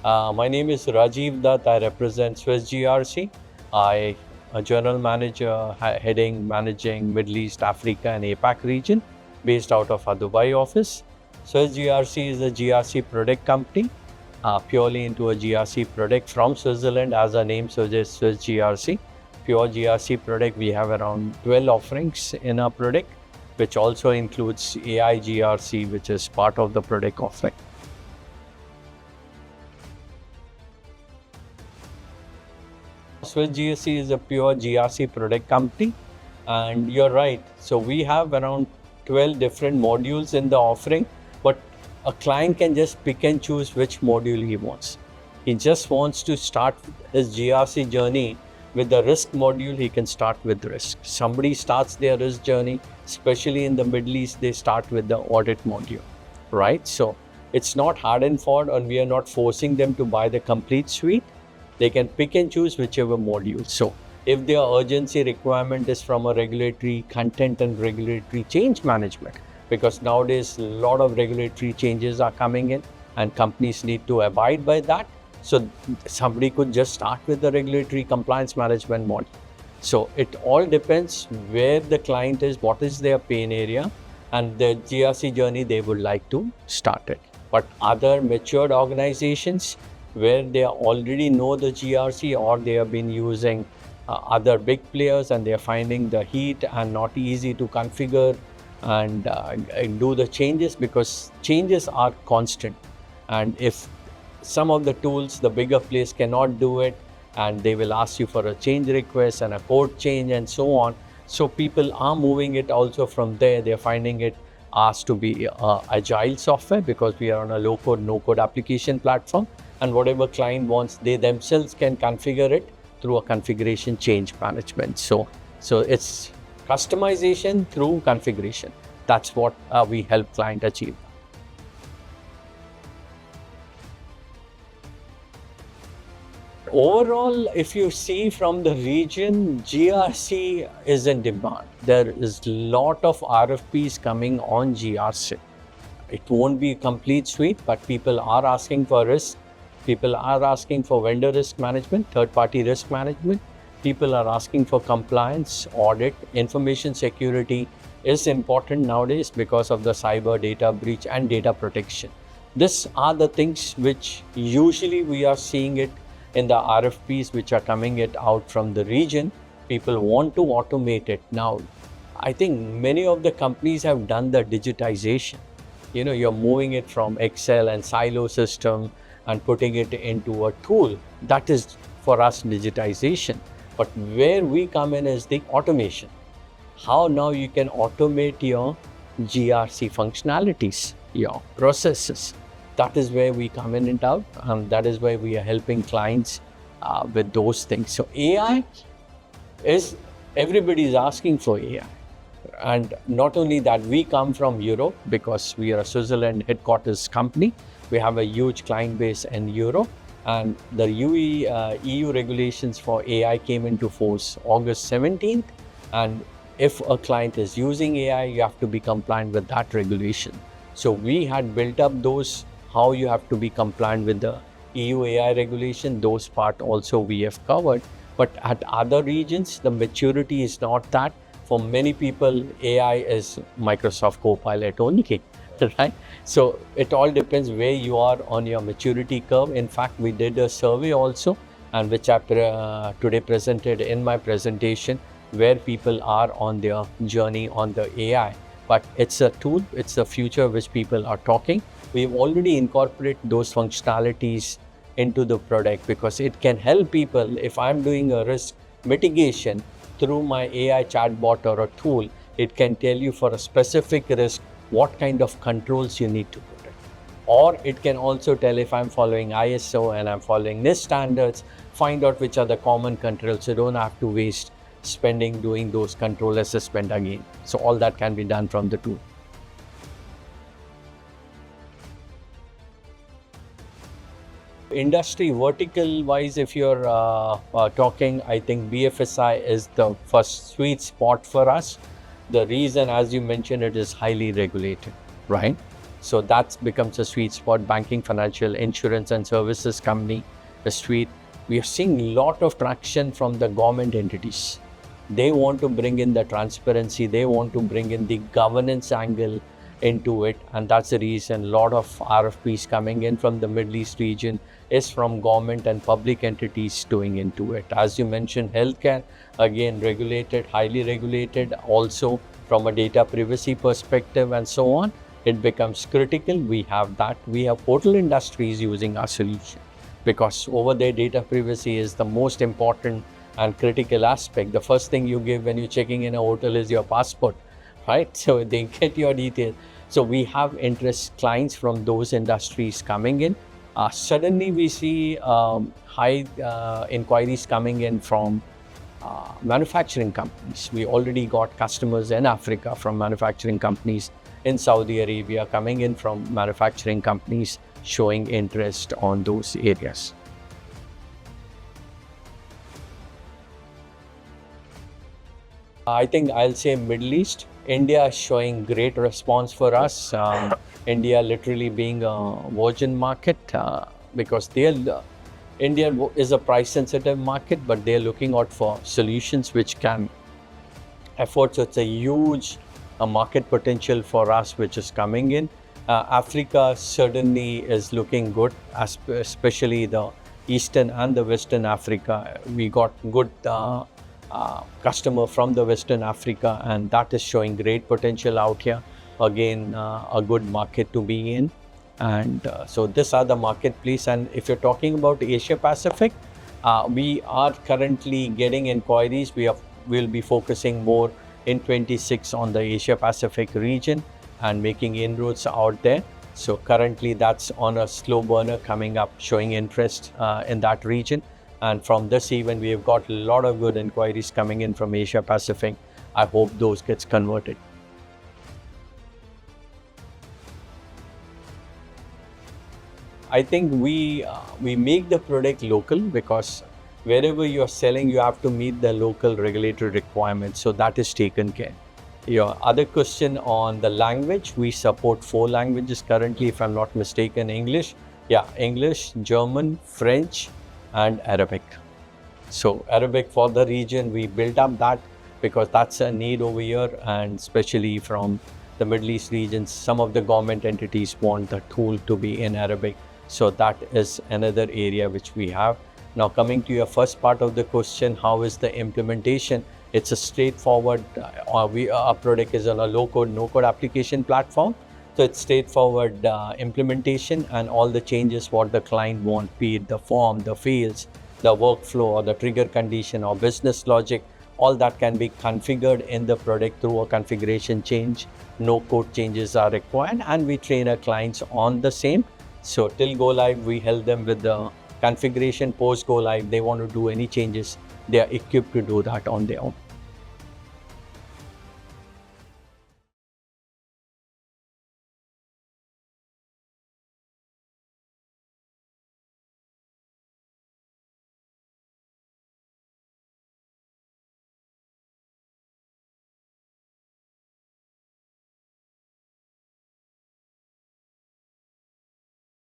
My name is Rajiv Dutt. I represent Swiss GRC. I a general manager heading managing Middle East, Africa and APAC region based out of our Dubai office. Swiss GRC is a GRC product company, purely into a GRC product from Switzerland, as our name suggests, Swiss GRC. Pure GRC product, we have around 12 offerings in our product, which also includes AI GRC, which is part of the product offering. Swiss GRC is a pure GRC product company, and you're right. So we have around 12 different modules in the offering, but a client can just pick and choose which module he wants. He just wants to start his GRC journey with the risk module. He can start with risk. Somebody starts their risk journey, especially in the Middle East, they start with the audit module, right? So it's not hard and fought, and we are not forcing them to buy the complete suite. They can pick and choose whichever module. So if their urgency requirement is from a regulatory content and regulatory change management, because nowadays a lot of regulatory changes are coming in and companies need to abide by that. So somebody could just start with the regulatory compliance management module. So it all depends where the client is, what is their pain area, and the GRC journey they would like to start it. But other matured organizations where they already know the GRC, or they have been using other big players and they're finding the heat and not easy to configure and do the changes, because changes are constant. And if some of the tools, the bigger players cannot do it, and they will ask you for a change request and a code change and so on. So people are moving it also from there. They're finding it asked to be agile software, because we are on a low code, no code application platform. And whatever client wants, they themselves can configure it through a configuration change management. So it's customization through configuration. That's what we help client achieve. Overall, if you see from the region, GRC is in demand. There is a lot of RFPs coming on GRC. It won't be a complete suite, but people are asking for risk. People are asking for vendor risk management, third-party risk management. People are asking for compliance, audit, information security is important nowadays because of the cyber data breach and data protection. These are the things which usually we are seeing it in the RFPs which are coming out from the region. People want to automate it. Now, I think many of the companies have done the digitization. You're moving it from Excel and silo system and putting it into a tool. That is for us digitization. But where we come in is the automation. How now you can automate your GRC functionalities, your processes. That is where we come in and out, and that is why we are helping clients with those things. So AI is, everybody is asking for AI. And not only that, we come from Europe because we are a Switzerland headquarters company. We have a huge client base in Europe, and the EU regulations for AI came into force August 17th. And if a client is using AI, you have to be compliant with that regulation. So we had built up those, how you have to be compliant with the EU AI regulation. Those part also we have covered. But at other regions, the maturity is not that. For many people, AI is Microsoft Copilot only, right? So it all depends where you are on your maturity curve. In fact, we did a survey also, and which I today presented in my presentation, where people are on their journey on the AI. But it's a tool, it's a future which people are talking. We've already incorporated those functionalities into the product, because it can help people. If I'm doing a risk mitigation through my AI chatbot or a tool, it can tell you for a specific risk what kind of controls you need to put it. Or it can also tell if I'm following ISO and I'm following NIST standards, find out which are the common controls. You don't have to waste spending doing those control assessment again. So all that can be done from the tool. Industry vertical wise, if you're talking, I think BFSI is the first sweet spot for us. The reason, as you mentioned, it is highly regulated, right? So that becomes a sweet spot. Banking, financial, insurance and services company, the suite. We are seeing a lot of traction from the government entities. They want to bring in the transparency, they want to bring in the governance angle into it, and that's the reason a lot of RFPs coming in from the Middle East region is from government and public entities doing into it. As you mentioned, healthcare, again regulated, highly regulated, also from a data privacy perspective and so on, it becomes critical. We have that. We have hotel industries using our solution because over there data privacy is the most important and critical aspect. The first thing you give when you're checking in a hotel is your passport, right? So they get your details. So we have interest clients from those industries coming in. Suddenly we see high inquiries coming in from manufacturing companies. We already got customers in Africa from manufacturing companies, in Saudi Arabia coming in from manufacturing companies showing interest on those areas. I think I'll say Middle East. India is showing great response for us. India literally being a virgin market because India is a price sensitive market, but they're looking out for solutions which can afford. So it's a huge market potential for us which is coming in. Africa certainly is looking good, especially the Eastern and the Western Africa. We got good customer from the Western Africa, and that is showing great potential out here. Again, a good market to be in. And so these are the marketplace. And if you're talking about Asia Pacific, we are currently getting inquiries. We'll be focusing more in 26 on the Asia Pacific region and making inroads out there. So currently that's on a slow burner coming up, showing interest in that region. And from this event, we have got a lot of good inquiries coming in from Asia Pacific. I hope those gets converted. I think we make the product local because wherever you're selling, you have to meet the local regulatory requirements. So that is taken care. Your other question on the language, we support 4 languages currently, if I'm not mistaken. English, German, French, and Arabic. So Arabic for the region, we built up that because that's a need over here, and especially from the Middle East regions, some of the government entities want the tool to be in Arabic. So that is another area which we have. Now coming to your first part of the question, how is the implementation? It's a straightforward, our product is on a low-code, no-code application platform. So it's straightforward implementation, and all the changes what the client wants, be it the form, the fields, the workflow, or the trigger condition, or business logic, all that can be configured in the product through a configuration change. No code changes are required, and we train our clients on the same. So till go live, we help them with the configuration. Post go live, they want to do any changes, they are equipped to do that on their own.